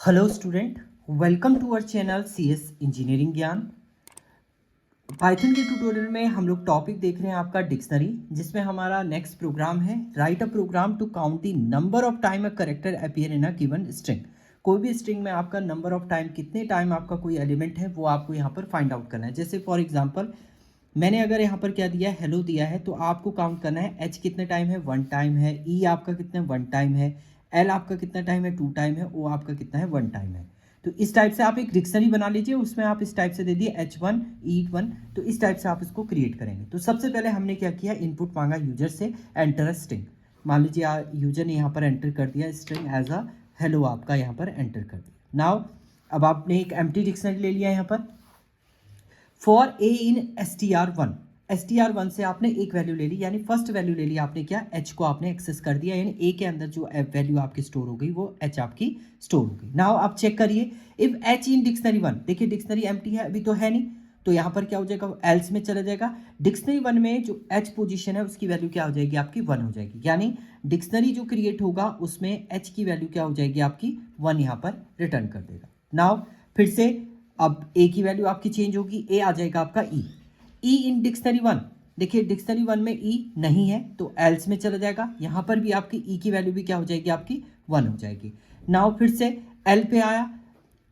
Hello student, welcome to our channel CS engineering Gyan. Python के tutorial में हम लोग टॉपिक देख रहे हैं आपका डिक्शनरी, जिसमें हमारा नेक्स्ट प्रोग्राम है write a program to count the number of time a character appear in a given string. कोई भी स्ट्रिंग में आपका नंबर ऑफ टाइम, कितने टाइम आपका कोई एलिमेंट है वो आपको यहाँ पर फाइंड आउट करना है। जैसे फॉर एग्जाम्पल मैंने अगर यहाँ पर क्या दिया है, हेलो दिया है, तो आपको काउंट करना है एच कितने टाइम है, 1 टाइम है, ई आपका कितना 1 टाइम है, एल आपका कितना टाइम है, 2 टाइम है, ओ आपका कितना है 1 टाइम है। तो इस टाइप से आप एक डिक्शनरी बना लीजिए, उसमें आप इस टाइप से दे दिए H1 E1, तो इस टाइप से आप इसको क्रिएट करेंगे। तो सबसे पहले हमने क्या किया, इनपुट मांगा यूजर से, एंटर स्ट्रिंग। मान लीजिए यूजर ने यहाँ पर एंटर कर दिया स्ट्रिंग एज अ हेलो, आपका यहाँ पर एंटर कर दिया। नाउ अब आपने एक एम्प्टी डिक्शनरी ले लिया यहाँ पर। For a in str1, str1 से आपने एक वैल्यू ले ली, यानी फर्स्ट वैल्यू ले ली आपने, क्या h को आपने एक्सेस कर दिया, यानी a के अंदर जो वैल्यू आपकी स्टोर हो गई वो h आपकी स्टोर हो गई। नाउ आप चेक करिए, if h in dictionary one, देखिए डिक्शनरी एम्प्टी है, अभी तो है नहीं, तो यहाँ पर क्या हो जाएगा, एल्स में चला जाएगा। डिक्शनरी वन में जो h पोजीशन है उसकी वैल्यू क्या हो जाएगी, आपकी 1 हो जाएगी, यानी डिक्शनरी जो क्रिएट होगा उसमें h की वैल्यू क्या हो जाएगी, आपकी 1 यहाँ पर रिटर्न कर देगा। नाउ फिर से अब ए की वैल्यू आपकी चेंज होगी, ए आ जाएगा आपका ई। ई इन डिक्शनरी वन, देखिए डिक्शनरी वन में ई नहीं है तो एल्स में चला जाएगा, यहां पर भी आपकी ई की वैल्यू भी क्या हो जाएगी, आपकी 1 हो जाएगी। नाउ फिर से एल पे आया,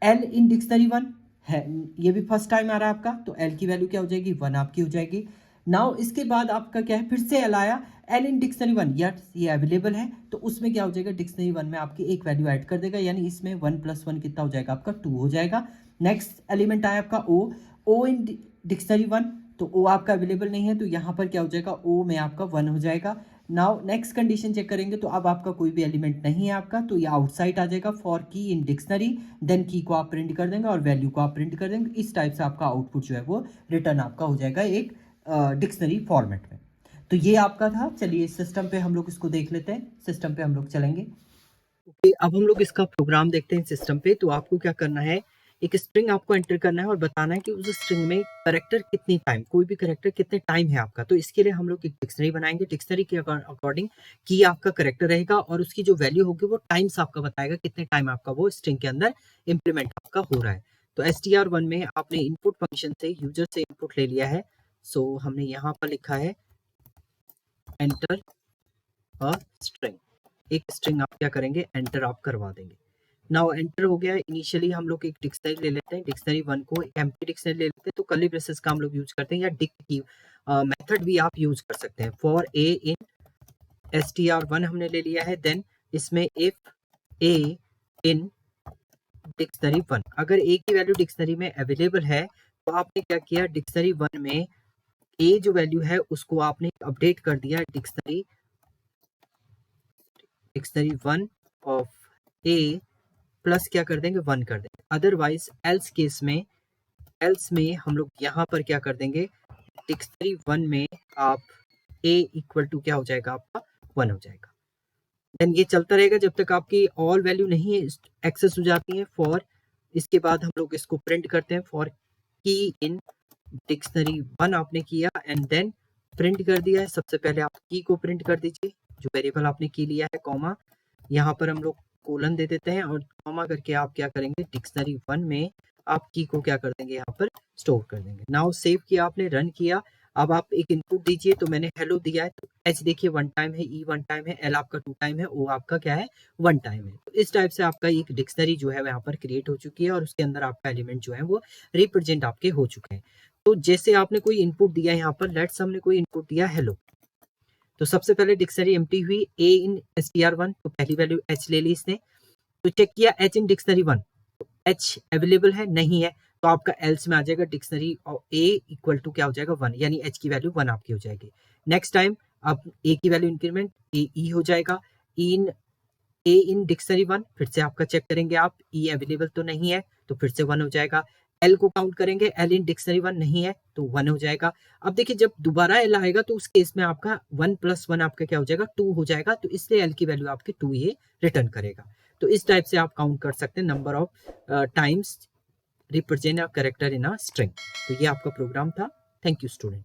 एल इन डिक्शनरी वन है, ये भी फर्स्ट टाइम आ रहा है आपका, तो एल की वैल्यू क्या हो जाएगी, 1 आपकी हो जाएगी। नाउ इसके बाद आपका क्या है, फिर से एल आया, L in dictionary one, yes ये अवेलेबल है, तो उसमें क्या हो जाएगा, डिक्शनरी वन में आपकी एक वैल्यू ऐड कर देगा, यानी इसमें 1 + 1 कितना हो जाएगा, आपका 2 हो जाएगा। नेक्स्ट एलिमेंट आया आपका ओ, ओ इन डिक्शनरी वन, तो ओ आपका अवेलेबल नहीं है, तो यहाँ पर क्या हो जाएगा, ओ में आपका 1 हो जाएगा। नाउ नेक्स्ट कंडीशन चेक करेंगे, तो अब आपका कोई भी एलिमेंट नहीं है आपका, तो ये आउटसाइड आ जाएगा। फॉर की इन डिक्शनरी, देन की को आप प्रिंट कर देंगे और वैल्यू को आप प्रिंट कर देंगे। इस टाइप से आपका आउटपुट जो है वो रिटर्न आपका हो जाएगा एक डिक्शनरी फॉर्मेट में। तो ये आपका था। चलिए सिस्टम पे हम लोग इसको देख लेते हैं, सिस्टम पे हम लोग चलेंगे। ओके, अब हम लोग इसका प्रोग्राम देखते हैं सिस्टम पे। तो आपको क्या करना है, एक स्ट्रिंग आपको एंटर करना है और बताना है कि उस स्ट्रिंग में कैरेक्टर कितनी टाइम, कोई भी कैरेक्टर कितने टाइम है आपका। तो इसके लिए हम लोग एक डिक्शनरी बनाएंगे, डिक्शनरी के अकॉर्डिंग की आपका कैरेक्टर रहेगा और उसकी जो वैल्यू होगी वो टाइम्स आपका बताएगा, कितने टाइम आपका वो स्ट्रिंग के अंदर इंप्लीमेंट आपका हो रहा है। तो str1 में आपने इनपुट फंक्शन से यूजर से इनपुट ले लिया है। सो हमने यहाँ पर लिखा है एंटर अ स्ट्रिंग, एक स्ट्रिंग आप क्या करेंगे, एंटर आप करवा देंगे। नाउ एंटर हो गया। इनिशियली हम लोग एक डिक्शनरी ले लेते हैं, डिक्शनरी वन को एक एम्प्टी डिक्शनरी ले लेते हैं, तो कर्ली ब्रेसेस का हम लोग यूज करते हैं, या डिक की मेथड भी आप यूज कर सकते हैं। फॉर ए इन str1 हमने ले लिया है, देन इसमें if A in dictionary one, अगर ए की वैल्यू डिक्शनरी में अवेलेबल है तो आपने क्या किया, डिक्शनरी वन में ए जो वैल्यू है उसको आपने अपडेट कर दिया, dictionary one of A plus क्या कर देंगे, 1 कर देंगे। अदरवाइज एल्स में हम लोग यहाँ पर क्या कर देंगे, डिक्शनरी वन में आप a इक्वल टू क्या हो जाएगा, आपका 1 हो जाएगा। देन ये चलता रहेगा जब तक आपकी ऑल वैल्यू नहीं है एक्सेस हो जाती है। फॉर इसके बाद हम लोग इसको प्रिंट करते हैं, फॉर की इन डिक्शनरी वन आपने किया एंड देन प्रिंट कर दिया है। सबसे पहले आप की को प्रिंट कर दीजिए, जो वेरिएबल आपने की लिया है, कॉमा, यहाँ पर हम लोग कोलन दे देते हैं और कॉमा करके आप क्या करेंगे, डिक्शनरी वन में आप की को क्या कर देंगे, यहाँ पर स्टोर कर देंगे। नाउ सेव किया आपने, रन किया। अब आप एक इनपुट दीजिए, तो मैंने हेलो दिया है, तो एच देखिए 1 टाइम है, ई 1 टाइम है, एल आपका 2 टाइम है, ओ आपका क्या है 1 टाइम है। तो इस टाइप से आपका एक डिक्शनरी जो है यहाँ पर क्रिएट हो चुकी है और उसके अंदर आपका एलिमेंट जो है वो रिप्रेजेंट आपके हो चुके हैं। तो जैसे आपने कोई इनपुट दिया है यहाँ पर, लेट्स हमने कोई इनपुट दिया हेलो, तो सबसे पहले डिक्शनरी एम्प्टी हुई, ए इन str1, तो पहली वैल्यू एच ले ली इसने, तो चेक किया एच इन डिक्शनरी वन, तो एच अवेलेबल है नहीं है, तो आपका एल्स में आ जाएगा डिक्शनरी और ए इक्वल टू क्या हो जाएगा 1, यानी एच की वैल्यू 1 आपकी हो जाएगी। नेक्स्ट टाइम आप ए की वैल्यू इंक्रीमेंट ई हो जाएगा, ए इन डिक्शनरी वन, फिर से आपका चेक करेंगे आप, ई अवेलेबल तो नहीं है, तो फिर से 1 हो जाएगा। एल को काउंट करेंगे, एल इन डिक्शनरी वन नहीं है, तो 1 हो जाएगा। अब देखिए जब दोबारा एल आएगा तो उस केस में आपका 1 + 1 आपका क्या हो जाएगा, 2 हो जाएगा, तो इसलिए एल की वैल्यू आपकी 2 ही रिटर्न करेगा। तो इस टाइप से आप काउंट कर सकते हैं number of times represent a character in a string. तो ये आपका प्रोग्राम था। Thank you student.